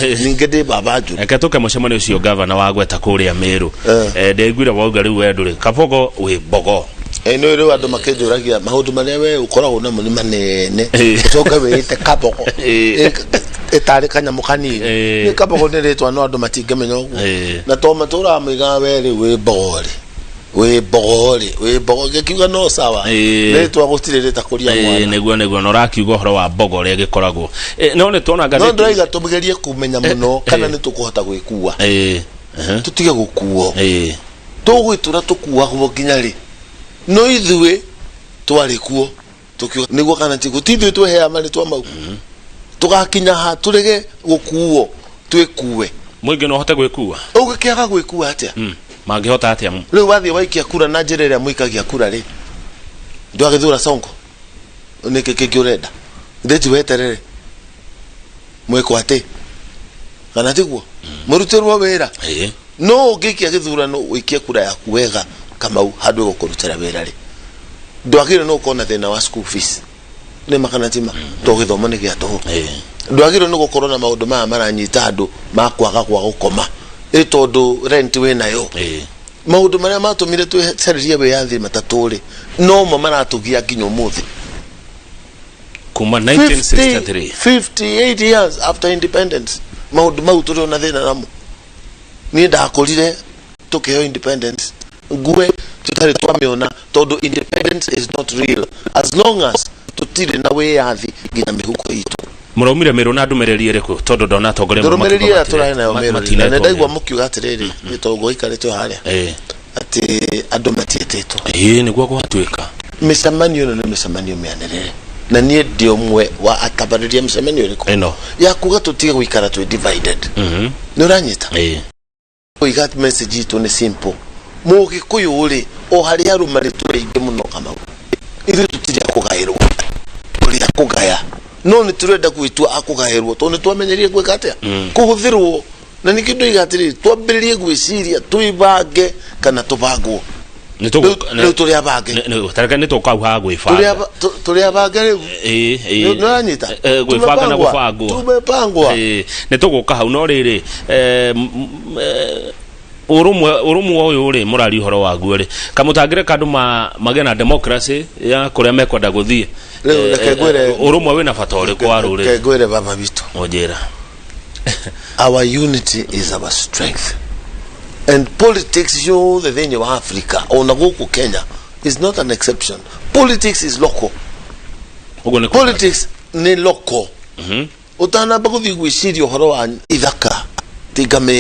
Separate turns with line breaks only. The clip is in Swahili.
ningede baba ju
ekatoka mucemani ucio governor wa gweta kuria Meru ndegwira wauga riu wenduri Kabogo we bogo
no ro andu makejuragia maundu maria we ukoragwo namo ni manene ucoka wite Kabogo etari kanyamu kanini ni Kabogo ni ritwa no andu matingemenya uguo na to matura miga weri we bogo gekiuga no sawa ritwa gutirira kuria mwana
neguo no rakiuga horo wa bogo ria gikoragwo no ne tona gatheti
no ndaiga tumigerie kumenya muno kana ni tukuhota gwikua tutige gukuo tugwitura tukuagwo nginya ri no ithue twari kuo tukiuga niguo kana ti gutithwe twehea mari twa mau tugakinya ha turege gukuo twikue
mwingi no hote gwikua
ugikiaga gwikua atia
mangihota atia
riu wathi waikia kura na njira ria muikagia kura ri ndwagithura Sonko niki kiurenda ndeji weterere mweko ate kana tiguo murutirwo wira no ugikia githurano wikia kura yaku wega kama hadu gukurutira wira ri ndwagire no kona thina wa school fees ne makana tima to githoma ni gia toho ndwagire no gukorona maundu ma maranyita andu makwaga kwa gukoma tondu rent we nayo maundu maria matumire twehererie we yathi mataturi no maratugia nginya umuthi
kuma 1963
58 years after independence maundu mau turi na thina namo ni ndakorire tukeo independence ngwe tutari twamiona tondu independence is not real as long as tutire na we yathi nginya mihuko itu
muraumire Meru na ndumererie riku tondu ndona atongoria
ndumererie aturahe nayo Meru na ndaigwa mukiuga atiriri gitongo ikarete haria ati andu matietetwo
niguo gwatuika
micemanio no micemanio mianere na nie ndio mwe wa atabariria micemanio riku ya kuga tutige guikara twi divided ni uranyita kuiga message itu ni simple mugi kuyuri o haria rumari turainge muno kama ithu tutire kugairwo turi akugaya no ni turenda gwitua akugairwo to ni twamenyerie gwika atia kuhuthirwo na ni kindu igatiri twambiririe gwiciria tuibange kana tubangwo ni turi abange
tareka ni tukauha gwifanga
turi abange riu no anyita
gwifanga na gubangwo
tumepangwa
ni tuguka hau no riri urumwe uyu ri murari horo waguo ri kamutangire kandu magena democracy ya kuria mekwenda guthie urumwe wina bata uri kwa ruri
kegwire baba bitu
ojera
our unity is our strength and politics the thing of Africa ona guku Kenya is not an exception. Politics is local. Politics ni local utana baguthi gwiciria horo wa ithaka tigame